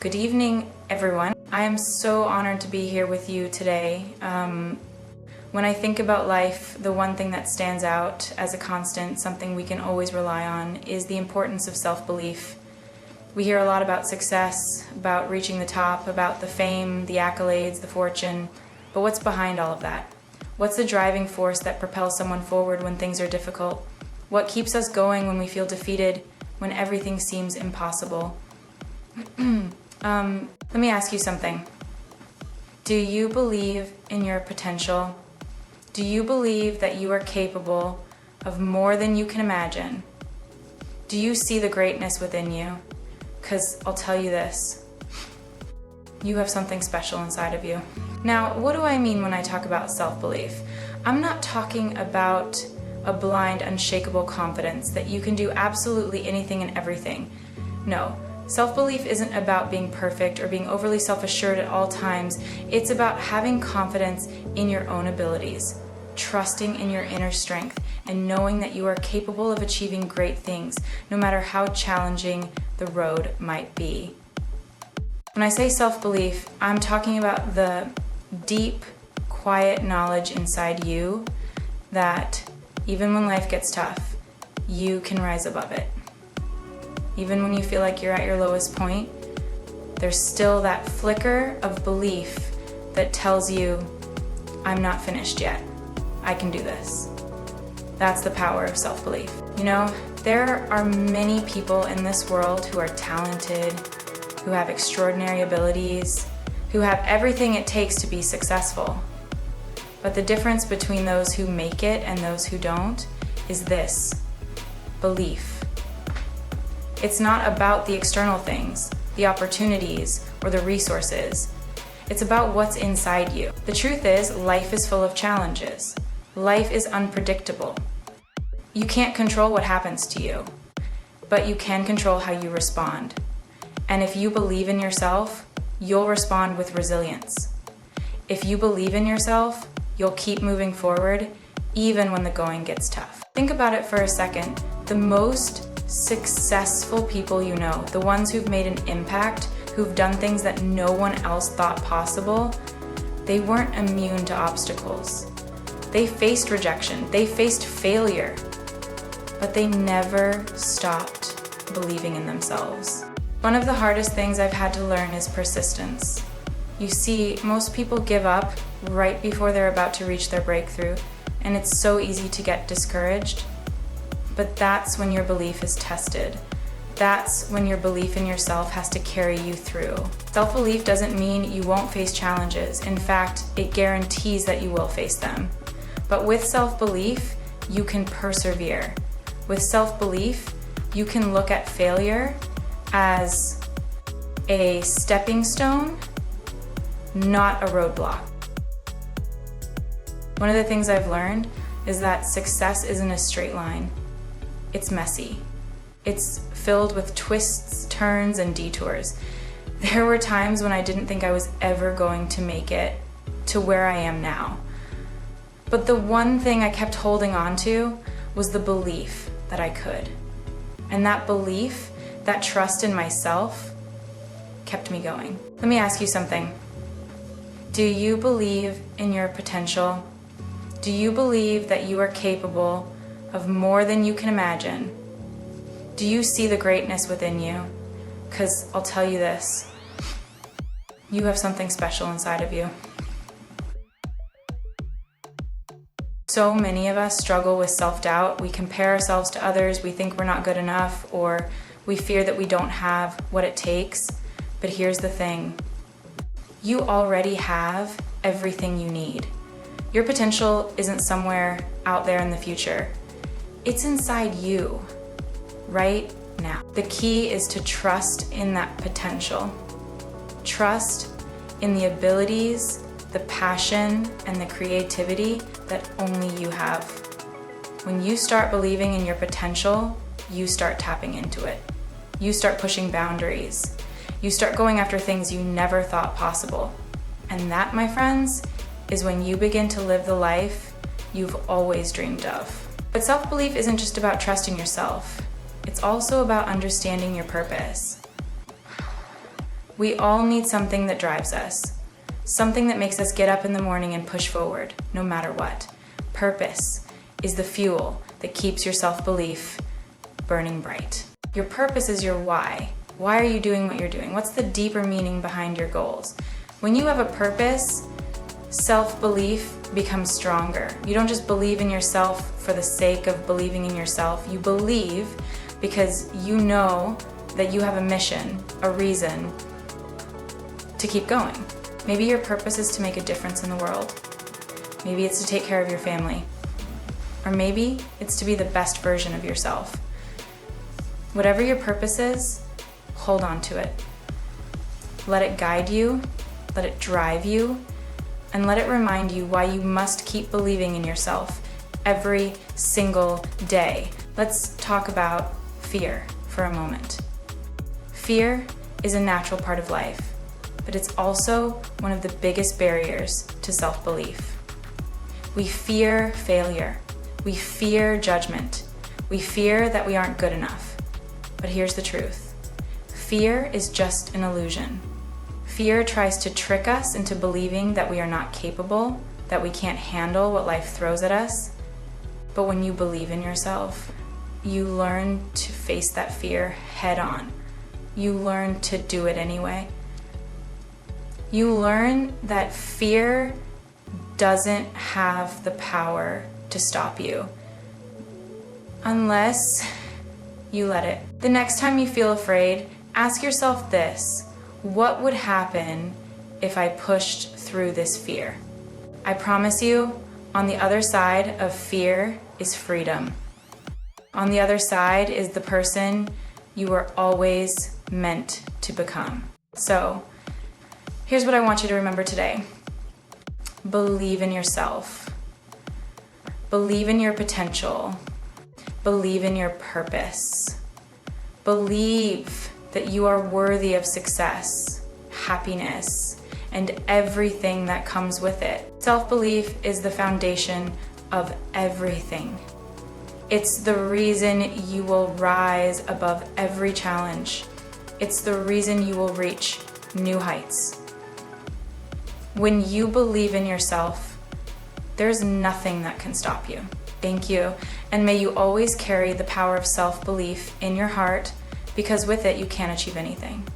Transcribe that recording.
Good evening, everyone. I am so honored to be here with you today. When I think about life, the one thing that stands out as a constant, something we can always rely on, is the importance of self-belief. We hear a lot about success, about reaching the top, about the fame, the accolades, the fortune, but what's behind all of that? What's the driving force that propels someone forward when things are difficult? What keeps us going when we feel defeated, when everything seems impossible? Let me ask you something. Do you believe in your potential? Do you believe that you are capable of more than you can imagine? Do you see the greatness within you? Because I'll tell you this, you have something special inside of you. Now, what do I mean when I talk about self-belief? I'm not talking about a blind, unshakable confidence that you can do absolutely anything and everything. No. Self-belief isn't about being perfect or being overly self-assured at all times. It's about having confidence in your own abilities, trusting in your inner strength, and knowing that you are capable of achieving great things, no matter how challenging the road might be. When I say self-belief, I'm talking about the deep, quiet knowledge inside you that even when life gets tough, you can rise above it. Even when you feel like you're at your lowest point, there's still that flicker of belief that tells you, I'm not finished yet. I can do this. That's the power of self-belief. You know, there are many people in this world who are talented, who have extraordinary abilities, who have everything it takes to be successful. But the difference between those who make it and those who don't is this: belief. It's not about the external things, the opportunities, or the resources. It's about what's inside you. The truth is, life is full of challenges. Life is unpredictable. You can't control what happens to you, but you can control how you respond. And if you believe in yourself, you'll respond with resilience. If you believe in yourself, you'll keep moving forward, even when the going gets tough. Think about it for a second. The most successful people you know, the ones who've made an impact, who've done things that no one else thought possible, they weren't immune to obstacles. They faced rejection, they faced failure, but they never stopped believing in themselves. One of the hardest things I've had to learn is persistence. You see, most people give up right before they're about to reach their breakthrough, and it's so easy to get discouraged. But that's when your belief is tested. That's when your belief in yourself has to carry you through. Self-belief doesn't mean you won't face challenges. In fact, it guarantees that you will face them. But with self-belief, you can persevere. With self-belief, you can look at failure as a stepping stone, not a roadblock. One of the things I've learned is that success isn't a straight line. It's messy. It's filled with twists, turns, and detours. There were times when I didn't think I was ever going to make it to where I am now. But the one thing I kept holding on to was the belief that I could. And that belief, that trust in myself, kept me going. Let me ask you something. Do you believe in your potential? Do you believe that you are capable of more than you can imagine? Do you see the greatness within you? Because I'll tell you this, you have something special inside of you. So many of us struggle with self-doubt. We compare ourselves to others, we think we're not good enough, or we fear that we don't have what it takes. But here's the thing, you already have everything you need. Your potential isn't somewhere out there in the future. It's inside you, right now. The key is to trust in that potential. Trust in the abilities, the passion, and the creativity that only you have. When you start believing in your potential, you start tapping into it. You start pushing boundaries. You start going after things you never thought possible. And that, my friends, is when you begin to live the life you've always dreamed of. But self-belief isn't just about trusting yourself. It's also about understanding your purpose. We all need something that drives us, something that makes us get up in the morning and push forward, no matter what. Purpose is the fuel that keeps your self-belief burning bright. Your purpose is your why. Why are you doing what you're doing? What's the deeper meaning behind your goals? When you have a purpose, self-belief becomes stronger. You don't just believe in yourself for the sake of believing in yourself. You believe because you know that you have a mission, a reason to keep going. Maybe your purpose is to make a difference in the world. Maybe it's to take care of your family. Or maybe it's to be the best version of yourself. Whatever your purpose is, hold on to it. Let it guide you, let it drive you, and let it remind you why you must keep believing in yourself every single day. Let's talk about fear for a moment. Fear is a natural part of life, but it's also one of the biggest barriers to self-belief. We fear failure. We fear judgment. We fear that we aren't good enough. But here's the truth. Fear is just an illusion. Fear tries to trick us into believing that we are not capable, that we can't handle what life throws at us. But when you believe in yourself, you learn to face that fear head on. You learn to do it anyway. You learn that fear doesn't have the power to stop you unless you let it. The next time you feel afraid, ask yourself this: what would happen if I pushed through this fear? I promise you, on the other side of fear is freedom. On the other side is the person you were always meant to become. So, here's what I want you to remember today. Believe in yourself. Believe in your potential. Believe in your purpose. Believe that you are worthy of success, happiness, and everything that comes with it. Self-belief is the foundation of everything. It's the reason you will rise above every challenge. It's the reason you will reach new heights. When you believe in yourself, there's nothing that can stop you. Thank you, and may you always carry the power of self-belief in your heart, because with it you can achieve anything.